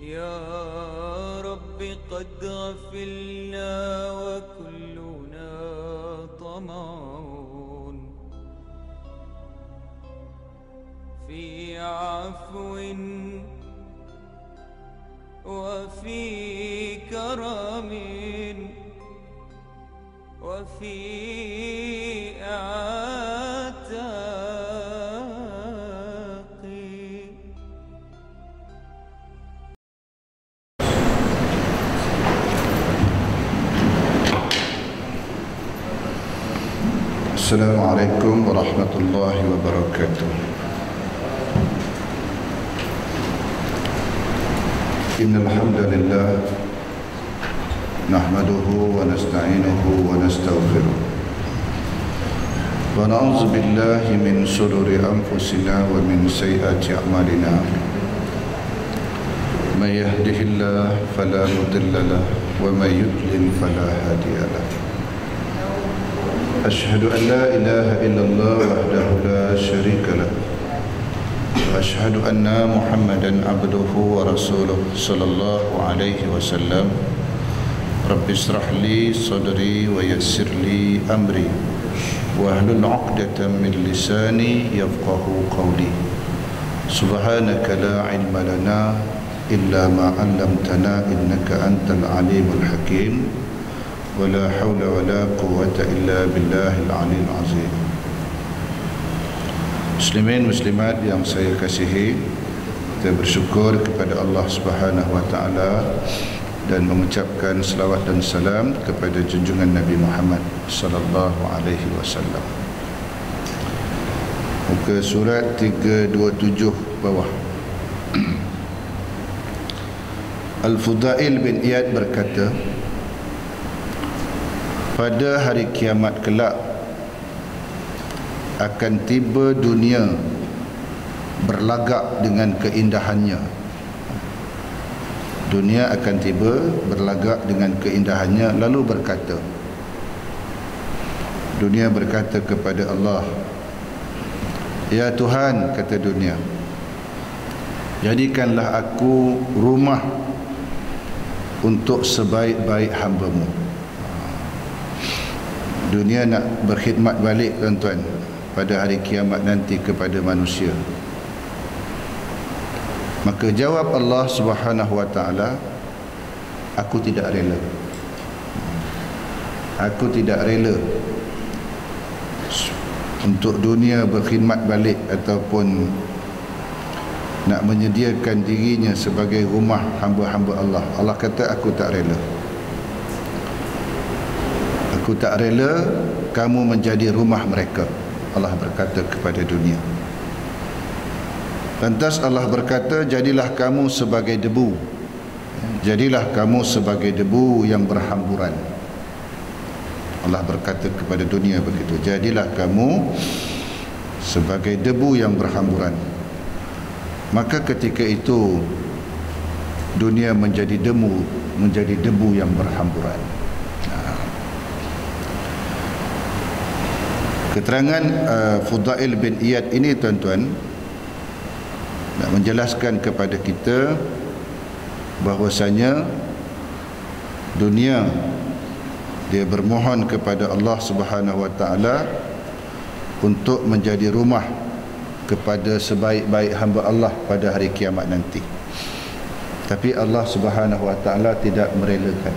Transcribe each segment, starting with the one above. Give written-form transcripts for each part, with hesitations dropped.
يا رب قد غفلنا وكلنا طمع في عفو وفي كرم وفي عتاق. السلام عليكم ورحمة الله وبركاته. إن الحمد لله نحمده ونستعينه ونستغفره ونعوذ بالله من شرور أنفسنا ومن سيئات أعمالنا. من يهده الله فلا مضل له ومن يضلل فلا هادي له. أشهد أن لا إله إلا الله وحده لا شريك له وأشهد أن محمدا عبده ورسوله صلى الله عليه وسلم. رب اشرح لي صدري ويسر لي أمري واحلل عقدة من لساني يفقه قولي. سبحانك لا علم لنا إلا ما علمتنا إنك أنت العليم الحكيم ولا حول ولا قوة إلا بالله العلي العظيم. Muslimin muslimat yang saya kasihi, kita bersyukur kepada Allah Subhanahu wa taala dan mengucapkan selawat dan salam kepada junjungan Nabi Muhammad sallallahu alaihi wasallam. Muka surat 327 bawah. Al-Fudail bin Iyad berkata, pada hari kiamat kelak akan tiba dunia berlagak dengan keindahannya. Dunia akan tiba berlagak dengan keindahannya, lalu berkata, dunia berkata kepada Allah, ya Tuhan, kata dunia, jadikanlah aku rumah untuk sebaik-baik hamba-Mu. Dunia nak berkhidmat balik, tuan-tuan, pada hari kiamat nanti kepada manusia. Maka jawab Allah Subhanahu wa taala, aku tidak rela. Aku tidak rela untuk dunia berkhidmat balik ataupun nak menyediakan dirinya sebagai rumah hamba-hamba Allah. Allah kata, aku tak rela. Aku tak rela kamu menjadi rumah mereka. Allah berkata kepada dunia. Lantas Allah berkata, jadilah kamu sebagai debu. Jadilah kamu sebagai debu yang berhamburan. Allah berkata kepada dunia begitu. Jadilah kamu sebagai debu yang berhamburan. Maka ketika itu dunia menjadi debu yang berhamburan. Keterangan Fudail bin Iyad ini, tuan-tuan, nak menjelaskan kepada kita bahwasanya dunia dia bermohon kepada Allah Subhanahu wa taala untuk menjadi rumah kepada sebaik-baik hamba Allah pada hari kiamat nanti. Tapi Allah Subhanahu wa taala tidak merelakan.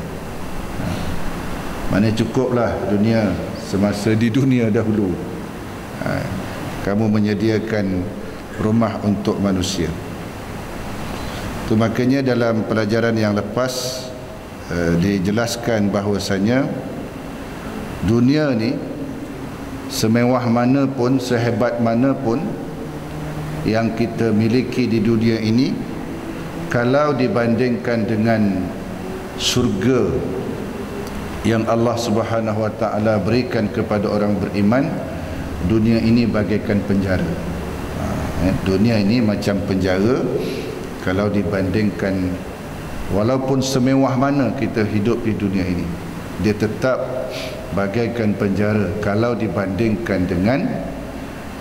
Mana cukuplah dunia semasa di dunia dahulu. Kamu menyediakan rumah untuk manusia. Itu makanya dalam pelajaran yang lepas dijelaskan bahawasanya dunia ni semewah mana pun, sehebat mana pun yang kita miliki di dunia ini, kalau dibandingkan dengan surga yang Allah Subhanahu wa taala berikan kepada orang beriman, dunia ini bagaikan penjara. Dunia ini macam penjara kalau dibandingkan, walaupun semewah mana kita hidup di dunia ini, dia tetap bagaikan penjara kalau dibandingkan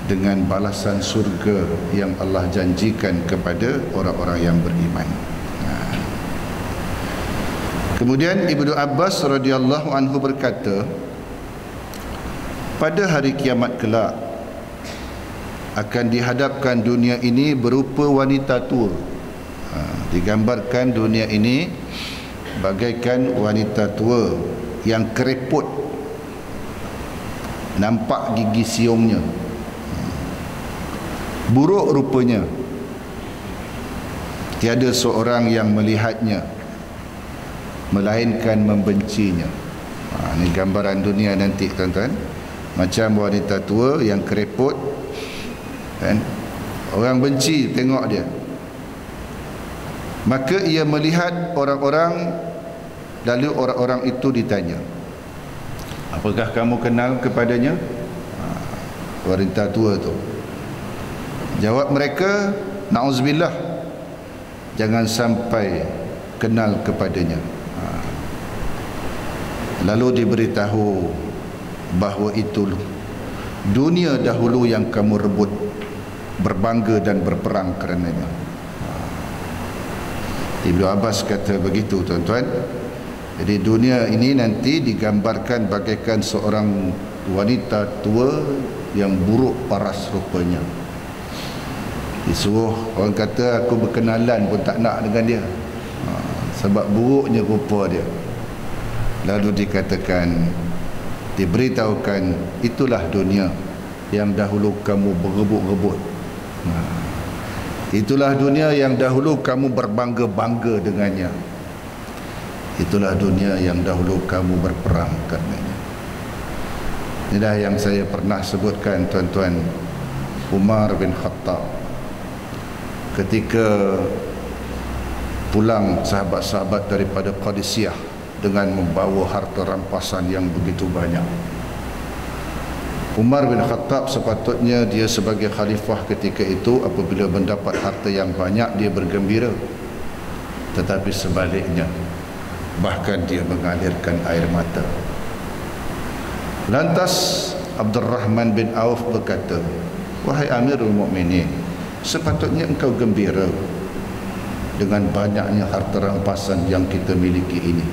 dengan balasan surga yang Allah janjikan kepada orang-orang yang beriman. Kemudian Ibnu Abbas radhiyallahu anhu berkata, pada hari kiamat kelak akan dihadapkan dunia ini berupa wanita tua. Digambarkan dunia ini bagaikan wanita tua yang kereput, nampak gigi siungnya, buruk rupanya, tiada seorang yang melihatnya melainkan membencinya. Ini gambaran dunia nanti, tuan-tuan. Macam wanita tua yang kereput, kan? Orang benci tengok dia. Maka ia melihat orang-orang, lalu orang-orang itu ditanya, apakah kamu kenal kepadanya? Wanita tua tu jawab mereka, na'udzubillah, jangan sampai kenal kepadanya. Lalu diberitahu bahawa itu dunia dahulu yang kamu rebut, berbangga dan berperang kerananya. Ibnu Abbas kata begitu, tuan-tuan. Jadi dunia ini nanti digambarkan bagaikan seorang wanita tua yang buruk paras rupanya. Disuruh, orang kata aku berkenalan pun tak nak dengan dia, sebab buruknya rupa dia. Lalu dikatakan, diberitahukan, itulah dunia yang dahulu kamu berebut-rebut. Itulah dunia yang dahulu kamu berbangga-bangga dengannya. Itulah dunia yang dahulu kamu berperang karenanya. Inilah yang saya pernah sebutkan, tuan-tuan. Umar bin Khattab ketika pulang sahabat-sahabat daripada Qadisiyah dengan membawa harta rampasan yang begitu banyak. Umar bin Khattab sepatutnya dia sebagai khalifah ketika itu, apabila mendapat harta yang banyak dia bergembira, tetapi sebaliknya bahkan dia mengalirkan air mata. Lantas Abdurrahman bin Auf berkata, wahai Amirul Mukminin, sepatutnya engkau gembira dengan banyaknya harta rampasan yang kita miliki ini.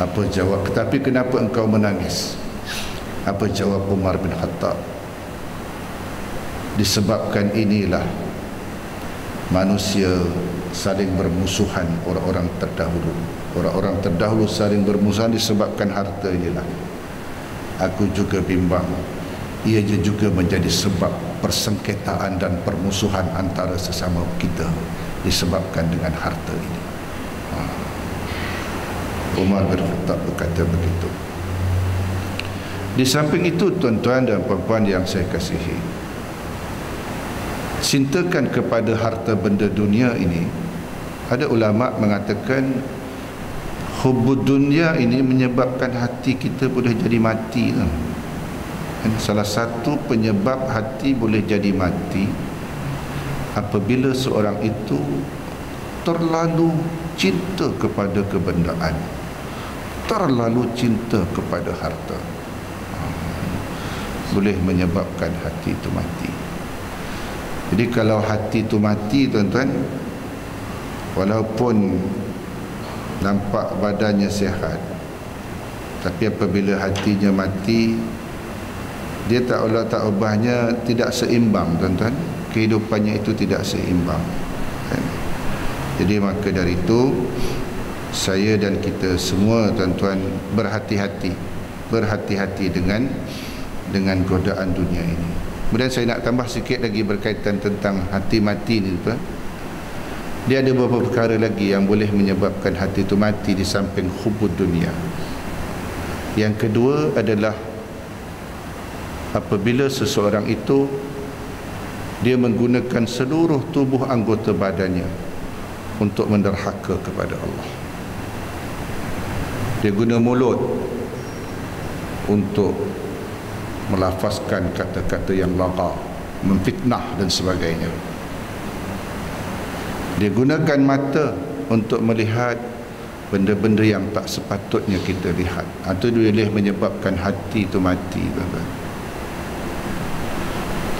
Apa jawab? Tetapi kenapa engkau menangis? Apa jawab Umar bin Khattab? Disebabkan inilah manusia saling bermusuhan, orang-orang terdahulu. Orang-orang terdahulu saling bermusuhan disebabkan harta inilah. Aku juga bimbang, ia juga menjadi sebab persengketaan dan permusuhan antara sesama kita disebabkan dengan harta ini. Umar bin Khattab berkata begitu. Di samping itu, tuan-tuan dan puan-puan yang saya kasihi, cintakan kepada harta benda dunia ini. Ada ulama mengatakan hubbud dunia ini menyebabkan hati kita boleh jadi mati. Salah satu penyebab hati boleh jadi mati apabila seorang itu terlalu cinta kepada kebendaan, terlalu cinta kepada harta. Boleh menyebabkan hati itu mati. Jadi kalau hati itu mati, tuan-tuan, walaupun nampak badannya sihat, tapi apabila hatinya mati, dia tak olah tak ubahnya tidak seimbang, tuan-tuan. Kehidupannya itu tidak seimbang. Jadi maka dari itu, saya dan kita semua, tuan-tuan, berhati-hati dengan godaan dunia ini. Kemudian saya nak tambah sikit lagi berkaitan tentang hati mati ni, tuan. Dia ada beberapa perkara lagi yang boleh menyebabkan hati itu mati di samping hubbud dunia. Yang kedua adalah apabila seseorang itu dia menggunakan seluruh tubuh anggota badannya untuk menderhaka kepada Allah. Dia guna mulut untuk melafazkan kata-kata yang lagha, memfitnah dan sebagainya. Dia gunakan mata untuk melihat benda-benda yang tak sepatutnya kita lihat. Itu boleh menyebabkan hati itu mati, tuan-tuan.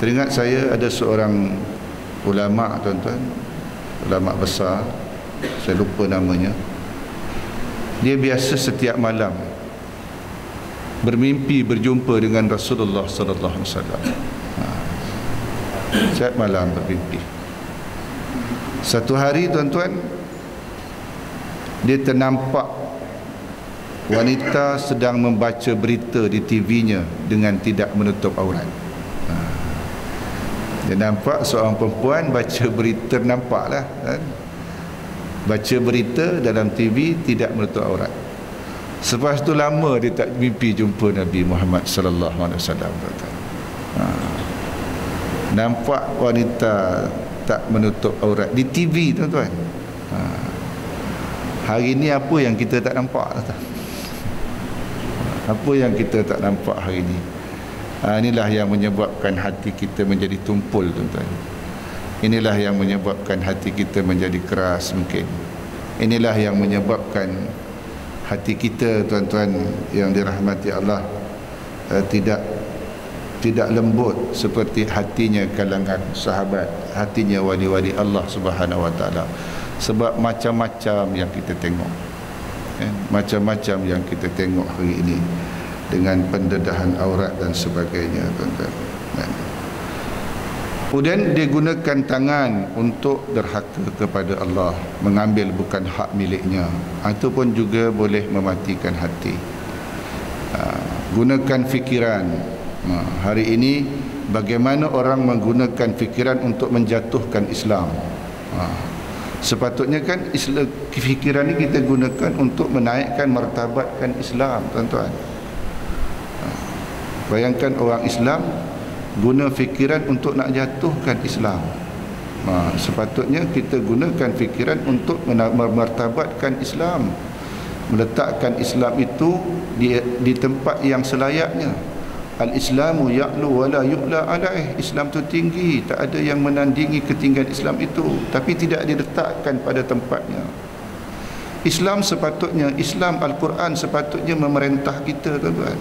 Teringat saya ada seorang ulama, tuan-tuan, ulama besar, saya lupa namanya. Dia biasa setiap malam bermimpi berjumpa dengan Rasulullah sallallahu alaihi wasallam. Setiap malam bermimpi. Satu hari tuan-tuan, dia ternampak wanita sedang membaca berita di TV-nya dengan tidak menutup aurat. Dia nampak seorang perempuan baca berita, nampaklah kan? Baca berita dalam TV tidak menutup aurat. Selepas itu lama dia tak mimpi jumpa Nabi Muhammad sallallahu alaihi wasallam. Nampak wanita tak menutup aurat di TV tuan-tuan. Hari ini apa yang kita tak nampak? Apa yang kita tak nampak hari ini? Inilah yang menyebabkan hati kita menjadi tumpul tuan-tuan. Inilah yang menyebabkan hati kita menjadi keras mungkin. Inilah yang menyebabkan hati kita tuan-tuan yang dirahmati Allah tidak lembut seperti hatinya kalangan sahabat, hatinya wali-wali Allah Subhanahu wa taala. Sebab macam-macam yang kita tengok. Macam-macam yang kita tengok hari ini dengan pendedahan aurat dan sebagainya tuan-tuan. Kemudian dia gunakan tangan untuk derhaka kepada Allah, mengambil bukan hak miliknya. Itu pun juga boleh mematikan hati. Gunakan fikiran. Hari ini bagaimana orang menggunakan fikiran untuk menjatuhkan Islam. Sepatutnya kan fikiran ini kita gunakan untuk menaikkan martabatkan Islam tuan-tuan. Bayangkan orang Islam guna fikiran untuk nak jatuhkan Islam. Sepatutnya kita gunakan fikiran untuk memartabatkan Islam, meletakkan Islam itu di tempat yang selayaknya. Al-Islamu ya'lu wa la yu'la alaih. Islam itu tinggi, tak ada yang menandingi ketinggian Islam itu, tapi tidak diletakkan pada tempatnya. Islam sepatutnya, Islam Al-Quran sepatutnya memerintah kita tuan-tuan.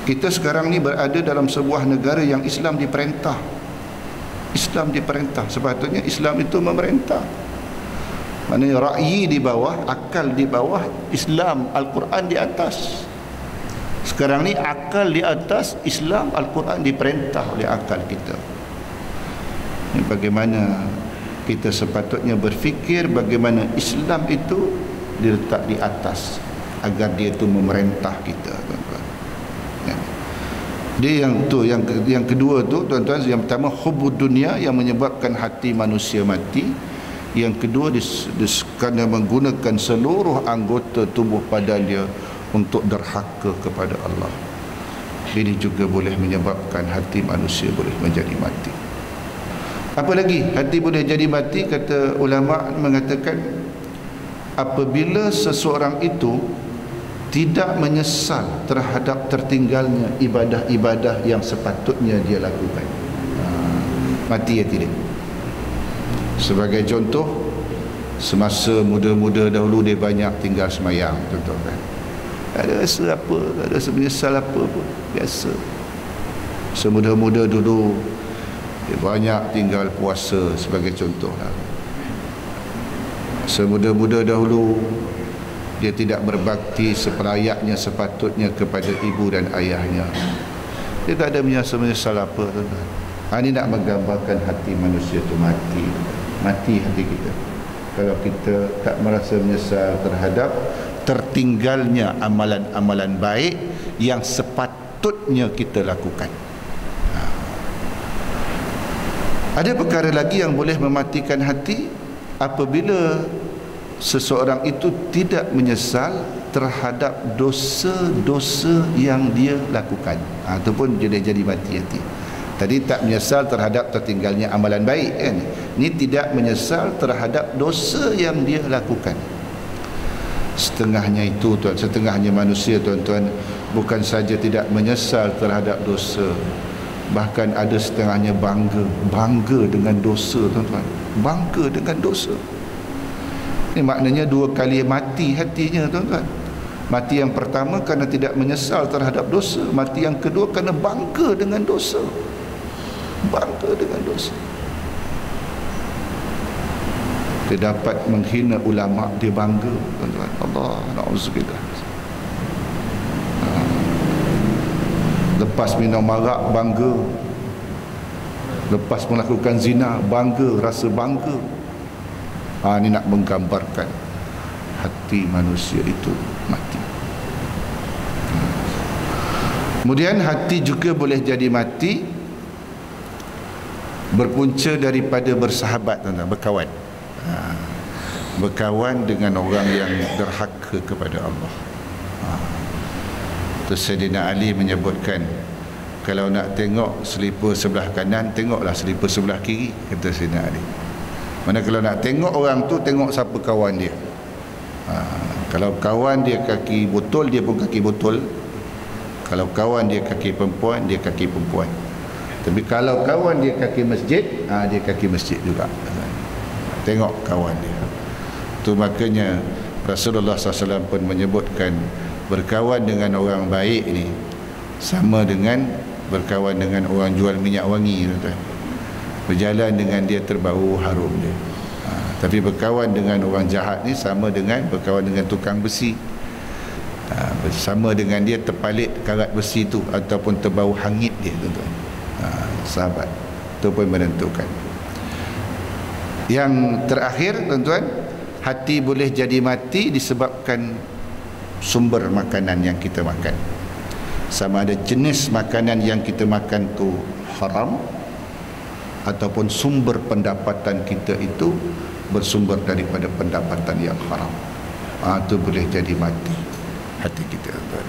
Kita sekarang ni berada dalam sebuah negara yang Islam diperintah. Islam diperintah. Sepatutnya Islam itu memerintah. Maknanya ra'yi di bawah, akal di bawah, Islam Al-Quran di atas. Sekarang ni akal di atas, Islam Al-Quran diperintah oleh akal kita. Ini bagaimana kita sepatutnya berfikir bagaimana Islam itu diletak di atas agar dia itu memerintah kita tuan-tuan. Dia yang kedua tu tuan-tuan, yang pertama hubbud dunia yang menyebabkan hati manusia mati. Yang kedua kerana menggunakan seluruh anggota tubuh badan dia untuk derhaka kepada Allah. Ini juga boleh menyebabkan hati manusia boleh menjadi mati. Apa lagi hati boleh jadi mati? Kata ulama mengatakan apabila seseorang itu tidak menyesal terhadap tertinggalnya ibadah-ibadah yang sepatutnya dia lakukan. Mati hati dia. Sebagai contoh, semasa muda-muda dahulu dia banyak tinggal semayang, tuan-tuan. Tak ada rasa apa, tak ada rasa menyesal apa pun, biasa. Semuda-muda dulu dia banyak tinggal puasa, sebagai contoh. Semuda-muda dahulu dia tidak berbakti sepelayaknya sepatutnya kepada ibu dan ayahnya. Dia tak ada menyesal apa tuan-tuan. Ini nak menggambarkan hati manusia itu mati. Mati hati kita kalau kita tak merasa menyesal terhadap tertinggalnya amalan-amalan baik yang sepatutnya kita lakukan. Ada perkara lagi yang boleh mematikan hati apabila seseorang itu tidak menyesal terhadap dosa-dosa yang dia lakukan. Itu pun dia jadi mati hati. Tadi tak menyesal terhadap tertinggalnya amalan baik kan. Ini tidak menyesal terhadap dosa yang dia lakukan. Setengahnya itu tuan, setengahnya manusia tuan-tuan bukan saja tidak menyesal terhadap dosa, bahkan ada setengahnya bangga dengan dosa tuan-tuan. Bangga dengan dosa. Ini maknanya dua kali mati hatinya tuan-tuan. Mati yang pertama kerana tidak menyesal terhadap dosa, mati yang kedua kerana bangga dengan dosa. Bangga dengan dosa. Dia dapat menghina ulama, dia bangga, tuan-tuan. Allah, na'udzubillah. Lepas minum arak, bangga. Lepas melakukan zina, bangga, rasa bangga. Ini nak menggambarkan hati manusia itu mati. Kemudian hati juga boleh jadi mati berpunca daripada bersahabat, berkawan. Berkawan dengan orang yang derhaka kepada Allah. Terus Sayyidina Ali menyebutkan, kalau nak tengok selipar sebelah kanan, tengoklah selipar sebelah kiri, kata Sayyidina Ali. Mana kalau nak tengok orang tu, tengok siapa kawan dia. Kalau kawan dia kaki botol, dia pun kaki botol. Kalau kawan dia kaki perempuan, dia kaki perempuan. Tapi kalau kawan dia kaki masjid, dia kaki masjid juga. Tengok kawan dia. Tu makanya Rasulullah SAW pun menyebutkan, berkawan dengan orang baik ni sama dengan berkawan dengan orang jual minyak wangi, tuan-tuan. Berjalan dengan dia terbau harum dia. Tapi berkawan dengan orang jahat ni sama dengan berkawan dengan tukang besi. Sama dengan dia terpalit karat besi tu ataupun terbau hangit dia, tuan-tuan. Sahabat itu pun menentukan. Yang terakhir, tuan-tuan, hati boleh jadi mati disebabkan sumber makanan yang kita makan. Sama ada jenis makanan yang kita makan tu haram, ataupun sumber pendapatan kita itu bersumber daripada pendapatan yang haram. Itu boleh jadi mati hati kita, tuan.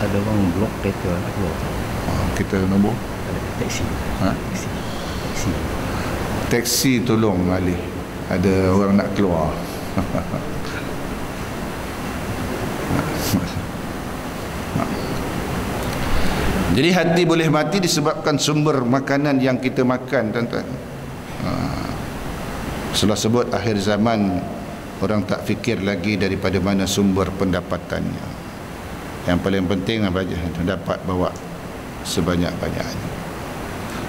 Ada orang blok kereta nak keluar. Kita nombor Taksi. Taksi tolong alih. Ada orang nak keluar. Jadi hati boleh mati disebabkan sumber makanan yang kita makan, tuan-tuan. Setelah sebut akhir zaman, orang tak fikir lagi daripada mana sumber pendapatannya. Yang paling penting apa saja, dapat bawa sebanyak-banyaknya.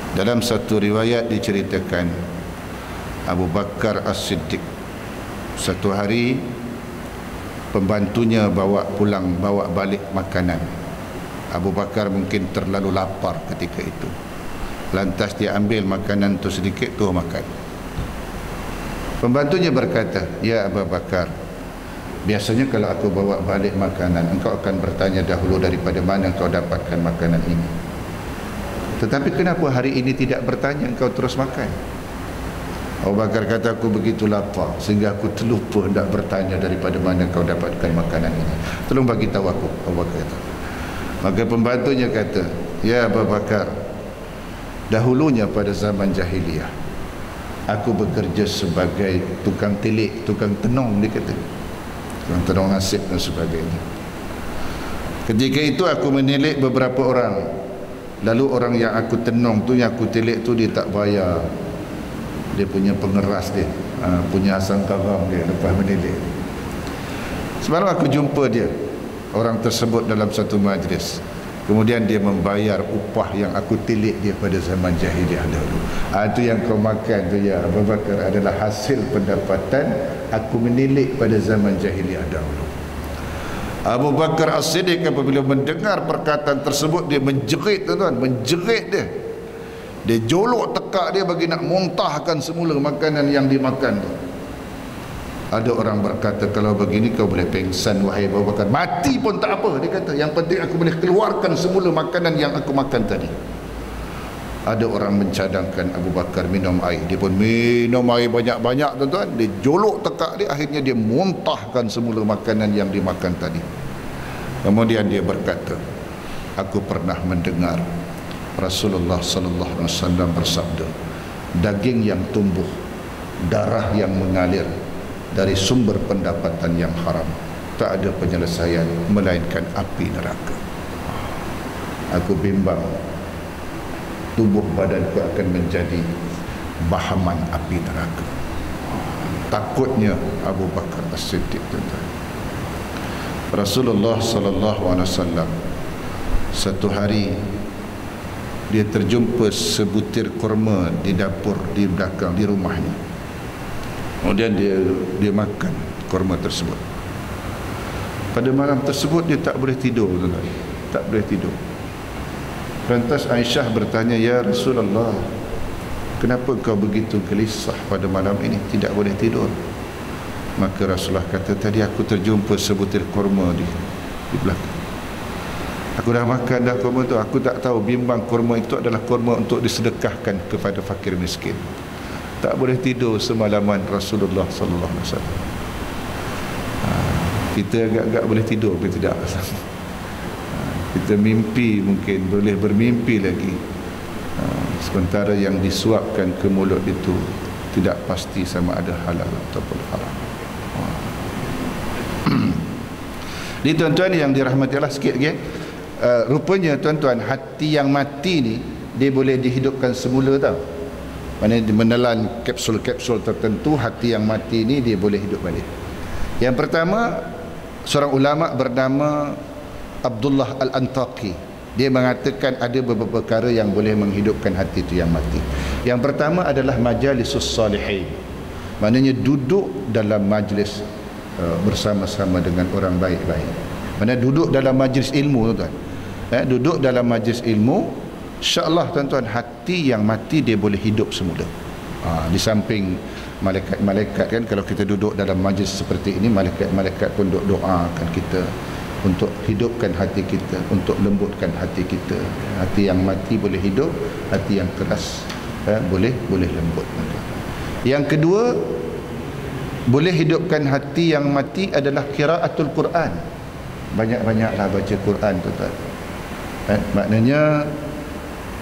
Dalam satu riwayat diceritakan, Abu Bakar As-Siddiq, satu hari pembantunya bawa balik makanan. Abu Bakar mungkin terlalu lapar ketika itu. Lantas dia ambil makanan tu sedikit, tu makan. Pembantunya berkata, "Ya Abu Bakar, biasanya kalau aku bawa balik makanan, engkau akan bertanya dahulu daripada mana engkau dapatkan makanan ini. Tetapi kenapa hari ini tidak bertanya, engkau terus makan?" Abu Bakar kata, "Aku begitu lapar sehingga aku terlupa hendak bertanya daripada mana engkau dapatkan makanan ini. Tolong bagi tahu aku." Abu Bakar kata. Maka pembantunya kata, "Ya Abu Bakar, dahulunya pada zaman jahiliyah, aku bekerja sebagai tukang telik, tukang tenung," dia kata. Tukang tenung nasib dan sebagainya. Ketika itu aku menilik beberapa orang. Lalu orang yang aku tenung tu, yang aku telik tu, dia tak bayar. Dia punya pengeras dia, punya asam garam dia lepas menilik. Semalam aku jumpa dia, orang tersebut dalam satu majlis. Kemudian dia membayar upah yang aku tilik dia pada zaman jahiliah dahulu. Itu yang kau makan tu, ya Abu Bakar, adalah hasil pendapatan aku menilik pada zaman jahiliah dahulu. Abu Bakar As-Siddiq apabila mendengar perkataan tersebut, dia menjerit, tuan-tuan, menjerit dia. Dia jolok tekak dia bagi nak muntahkan semula makanan yang dimakan tu. Ada orang berkata, "Kalau begini kau boleh pengsan wahai Abu Bakar. Mati pun tak apa," dia kata. "Yang penting aku boleh keluarkan semula makanan yang aku makan tadi." Ada orang mencadangkan Abu Bakar minum air. Dia pun minum air banyak-banyak, tuan-tuan. Dia jolok tekak dia, akhirnya dia muntahkan semula makanan yang dimakan tadi. Kemudian dia berkata, "Aku pernah mendengar Rasulullah sallallahu alaihi wasallam bersabda, daging yang tumbuh, darah yang mengalir dari sumber pendapatan yang haram, tak ada penyelesaian melainkan api neraka." Aku bimbang tubuh badanku akan menjadi bahaman api neraka. Takutnya Abu Bakar As-Siddiq, tuan-tuan. Rasulullah sallallahu alaihi wasallam satu hari dia terjumpa sebutir kurma di dapur di belakang di rumahnya. Kemudian dia makan kurma tersebut. Pada malam tersebut dia tak boleh tidur, tuan-tuan. Tak boleh tidur. Lantas Aisyah bertanya, "Ya Rasulullah, kenapa kau begitu gelisah pada malam ini, tidak boleh tidur?" Maka Rasulullah kata, "Tadi aku terjumpa sebutir kurma di belakang. Aku dah makan dah kurma tu. Aku tak tahu bimbang kurma itu adalah kurma untuk disedekahkan kepada fakir miskin." Tak boleh tidur semalaman Rasulullah sallallahu alaihi wasallam. Kita agak-agak boleh tidur, tapi tidak. Kita mimpi, mungkin boleh bermimpi lagi. Sementara yang disuapkan ke mulut itu tidak pasti sama ada halal ataupun haram. Jadi tuan-tuan yang dirahmati Allah, sikit lagi. Rupanya tuan-tuan, hati yang mati ni dia boleh dihidupkan semula tau. Maknanya menelan kapsul-kapsul tertentu, hati yang mati ni dia boleh hidup balik. Yang pertama, seorang ulama bernama Abdullah Al-Antaqi. Dia mengatakan ada beberapa perkara yang boleh menghidupkan hati itu yang mati. Yang pertama adalah majalisus salihin. Maknanya duduk dalam majlis bersama-sama dengan orang baik-baik. Maknanya duduk dalam majlis ilmu, tuan-tuan. Duduk dalam majlis ilmu, insya-Allah tuan-tuan, hati yang mati dia boleh hidup semula. Di samping malaikat-malaikat kan, kalau kita duduk dalam majlis seperti ini, malaikat-malaikat pun doakan kita untuk hidupkan hati kita, untuk lembutkan hati kita. Hati yang mati boleh hidup, hati yang keras boleh lembut. Yang kedua, boleh hidupkan hati yang mati adalah qiraatul Quran. Banyak-banyaklah baca Quran, tuan-tuan. Maknanya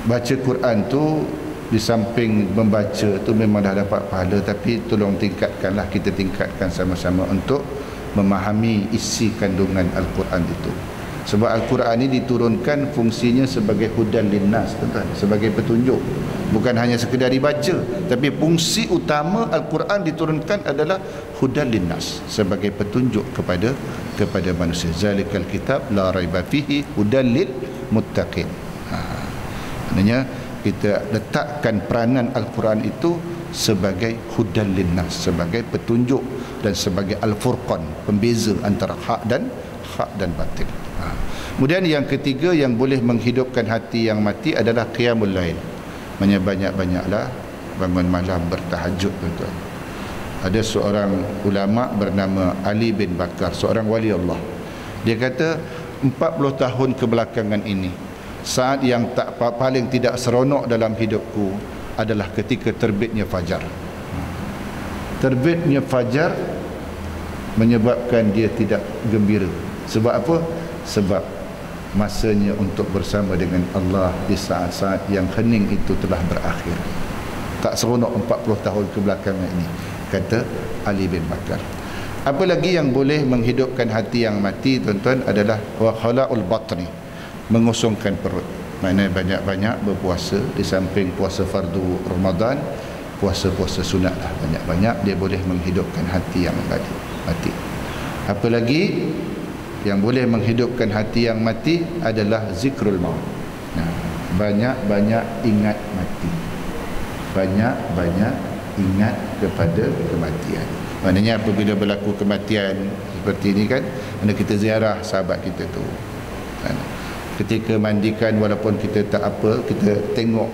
baca Quran tu, di samping membaca tu memang dah dapat pahala, tapi tolong tingkatkanlah, kita tingkatkan sama-sama untuk memahami isi kandungan Al-Quran itu. Sebab Al-Quran ini diturunkan fungsinya sebagai hudan linnas, tuan-tuan, sebagai petunjuk. Bukan hanya sekedar dibaca, tapi fungsi utama Al-Quran diturunkan adalah hudan linnas, sebagai petunjuk kepada manusia. Zalikal kitab la raiba fihi hudan lil muttaqin. Maknanya kita letakkan peranan Al-Quran itu sebagai hudan linnas, sebagai petunjuk dan sebagai al-furqan, pembeza antara hak dan batil. Kemudian yang ketiga yang boleh menghidupkan hati yang mati adalah qiyamul lail. Banyak-banyaklah bangun malam bertahajud, tuan-tuan. Ada seorang ulama bernama Ali bin Bakar, seorang wali Allah. Dia kata 40 tahun kebelakangan ini, saat yang paling tidak seronok dalam hidupku adalah ketika terbitnya fajar. Terbitnya fajar menyebabkan dia tidak gembira. Sebab apa? Sebab masanya untuk bersama dengan Allah di saat-saat yang hening itu telah berakhir. Tak seronok 40 tahun kebelakangan ini, kata Ali bin Bakar. Apa lagi yang boleh menghidupkan hati yang mati, tuan-tuan, adalah wa khala'ul batni, mengosongkan perut. Maknanya banyak-banyak berpuasa, di samping puasa fardu Ramadan, puasa-puasa sunat lah banyak-banyak, dia boleh menghidupkan hati yang mati. Apa lagi yang boleh menghidupkan hati yang mati adalah zikrul maut. Banyak-banyak ingat mati, banyak-banyak ingat kepada kematian. Maknanya apabila berlaku kematian seperti ini kan, mana kita ziarah sahabat kita tu, ketika mandikan, walaupun kita tak apa, kita tengok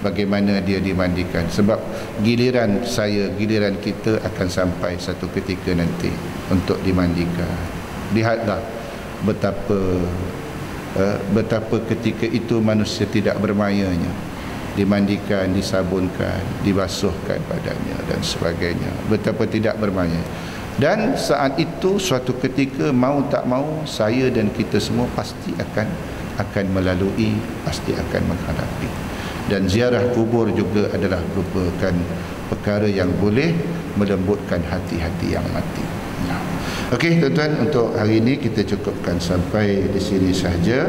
bagaimana dia dimandikan. Sebab giliran kita akan sampai satu ketika nanti untuk dimandikan. Lihatlah betapa ketika itu manusia tidak bermayanya, dimandikan, disabunkan, dibasuhkan badannya dan sebagainya, betapa tidak bermaya. Dan saat itu suatu ketika, mau tak mau, saya dan kita semua pasti akan melalui, pasti akan menghadapi. Dan ziarah kubur juga adalah merupakan perkara yang boleh melembutkan hati-hati yang mati. Okey, tuan-tuan, untuk hari ini kita cukupkan sampai di sini sahaja.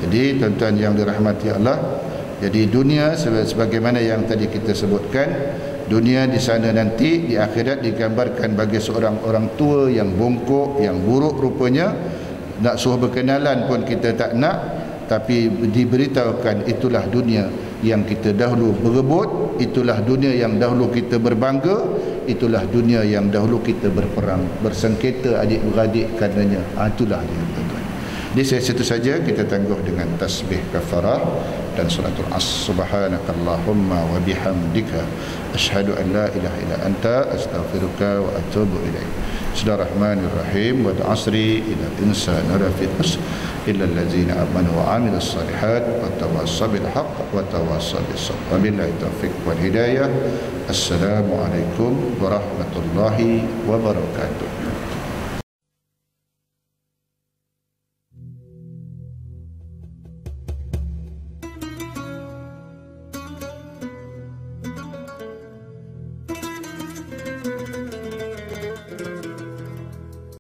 Jadi tuan-tuan yang dirahmati Allah, jadi dunia sebagaimana yang tadi kita sebutkan, dunia di sana nanti di akhirat digambarkan bagi seorang orang tua yang bongkok, yang buruk rupanya. Nak suruh berkenalan pun kita tak nak, tapi diberitahukan itulah dunia yang kita dahulu berebut, itulah dunia yang dahulu kita berbangga, itulah dunia yang dahulu kita berperang, bersengketa adik-beradik karenanya. Itulah dia, tuan-tuan. Jadi saya situ saja, kita tangguh dengan tasbih kafarah dan salatul as. Subhanakallahumma wa bihamdika asyhadu an la ilaha illa anta astaghfiruka wa atubu ilaik. Bismillahirrahmanirrahim. Wa asri ila insana lafi khusr illa allazina amanu wa amilus salihat wa tawassaw bil haqq wa tawassaw bis sabr. Wabillahi taufiq wal hidayah. Assalamualaikum warahmatullahi wabarakatuh.